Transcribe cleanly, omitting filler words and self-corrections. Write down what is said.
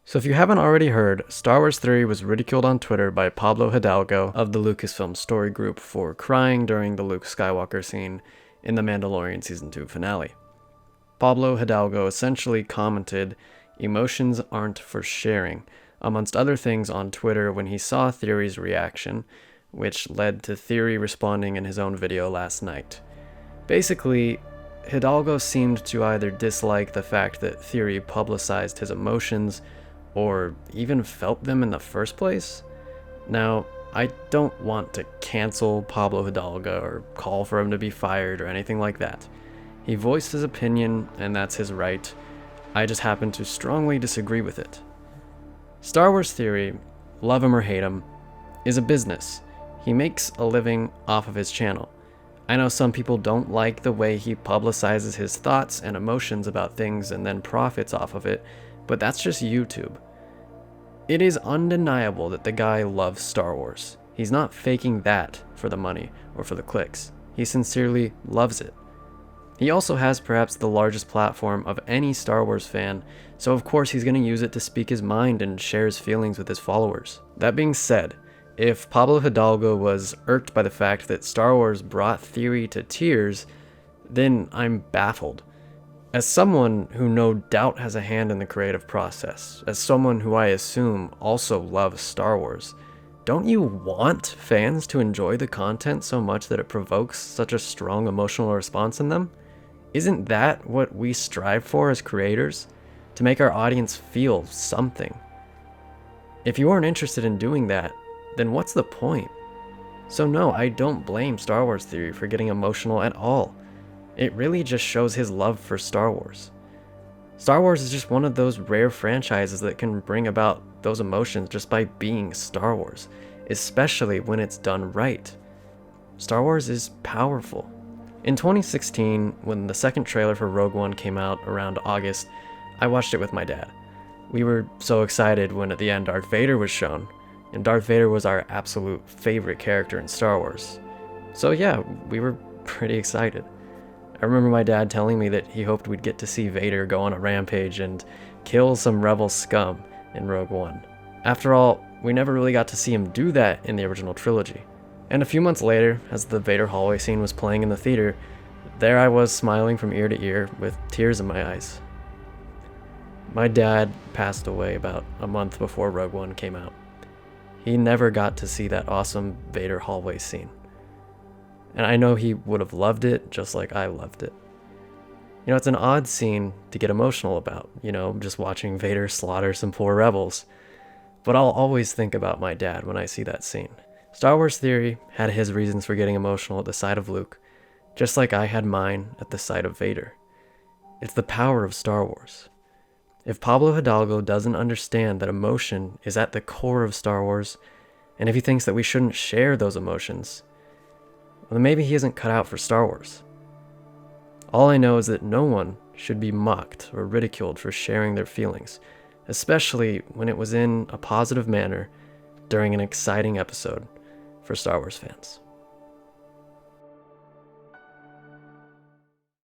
So if you haven't already heard, Star Wars Theory was ridiculed on Twitter by Pablo Hidalgo of the Lucasfilm story group for crying during the Luke Skywalker scene in the Mandalorian Season 2 finale. Pablo Hidalgo essentially commented, "Emotions aren't for sharing," amongst other things on Twitter when he saw Theory's reaction, which led to Theory responding in his own video last night. Basically, Hidalgo seemed to either dislike the fact that Theory publicized his emotions or even felt them in the first place. Now, I don't want to cancel Pablo Hidalgo or call for him to be fired or anything like that. He voiced his opinion, and that's his right. I just happen to strongly disagree with it. Star Wars Theory, love him or hate him, is a business. He makes a living off of his channel. I know some people don't like the way he publicizes his thoughts and emotions about things and then profits off of it, but that's just YouTube. It is undeniable that the guy loves Star Wars. He's not faking that for the money or for the clicks. He sincerely loves it. He also has perhaps the largest platform of any Star Wars fan, so of course he's going to use it to speak his mind and share his feelings with his followers. That being said, if Pablo Hidalgo was irked by the fact that Star Wars brought Theory to tears, then I'm baffled. As someone who no doubt has a hand in the creative process, as someone who I assume also loves Star Wars, don't you want fans to enjoy the content so much that it provokes such a strong emotional response in them? Isn't that what we strive for as creators? To make our audience feel something. If you aren't interested in doing that, then what's the point? So no, I don't blame Star Wars Theory for getting emotional at all. It really just shows his love for Star Wars. Star Wars is just one of those rare franchises that can bring about those emotions just by being Star Wars, especially when it's done right. Star Wars is powerful. In 2016, when the second trailer for Rogue One came out around August, I watched it with my dad. We were so excited when at the end Darth Vader was shown, and Darth Vader was our absolute favorite character in Star Wars. So yeah, we were pretty excited. I remember my dad telling me that he hoped we'd get to see Vader go on a rampage and kill some rebel scum in Rogue One. After all, we never really got to see him do that in the original trilogy. And a few months later, as the Vader hallway scene was playing in the theater, there I was smiling from ear to ear with tears in my eyes. My dad passed away about a month before Rogue One came out. He never got to see that awesome Vader hallway scene. And I know he would have loved it just like I loved it. You know, it's an odd scene to get emotional about, just watching Vader slaughter some poor rebels. But I'll always think about my dad when I see that scene. Star Wars Theory had his reasons for getting emotional at the sight of Luke, just like I had mine at the sight of Vader. It's the power of Star Wars. If Pablo Hidalgo doesn't understand that emotion is at the core of Star Wars, and if he thinks that we shouldn't share those emotions, well, then maybe he isn't cut out for Star Wars. All I know is that no one should be mocked or ridiculed for sharing their feelings, especially when it was in a positive manner during an exciting episode for Star Wars fans.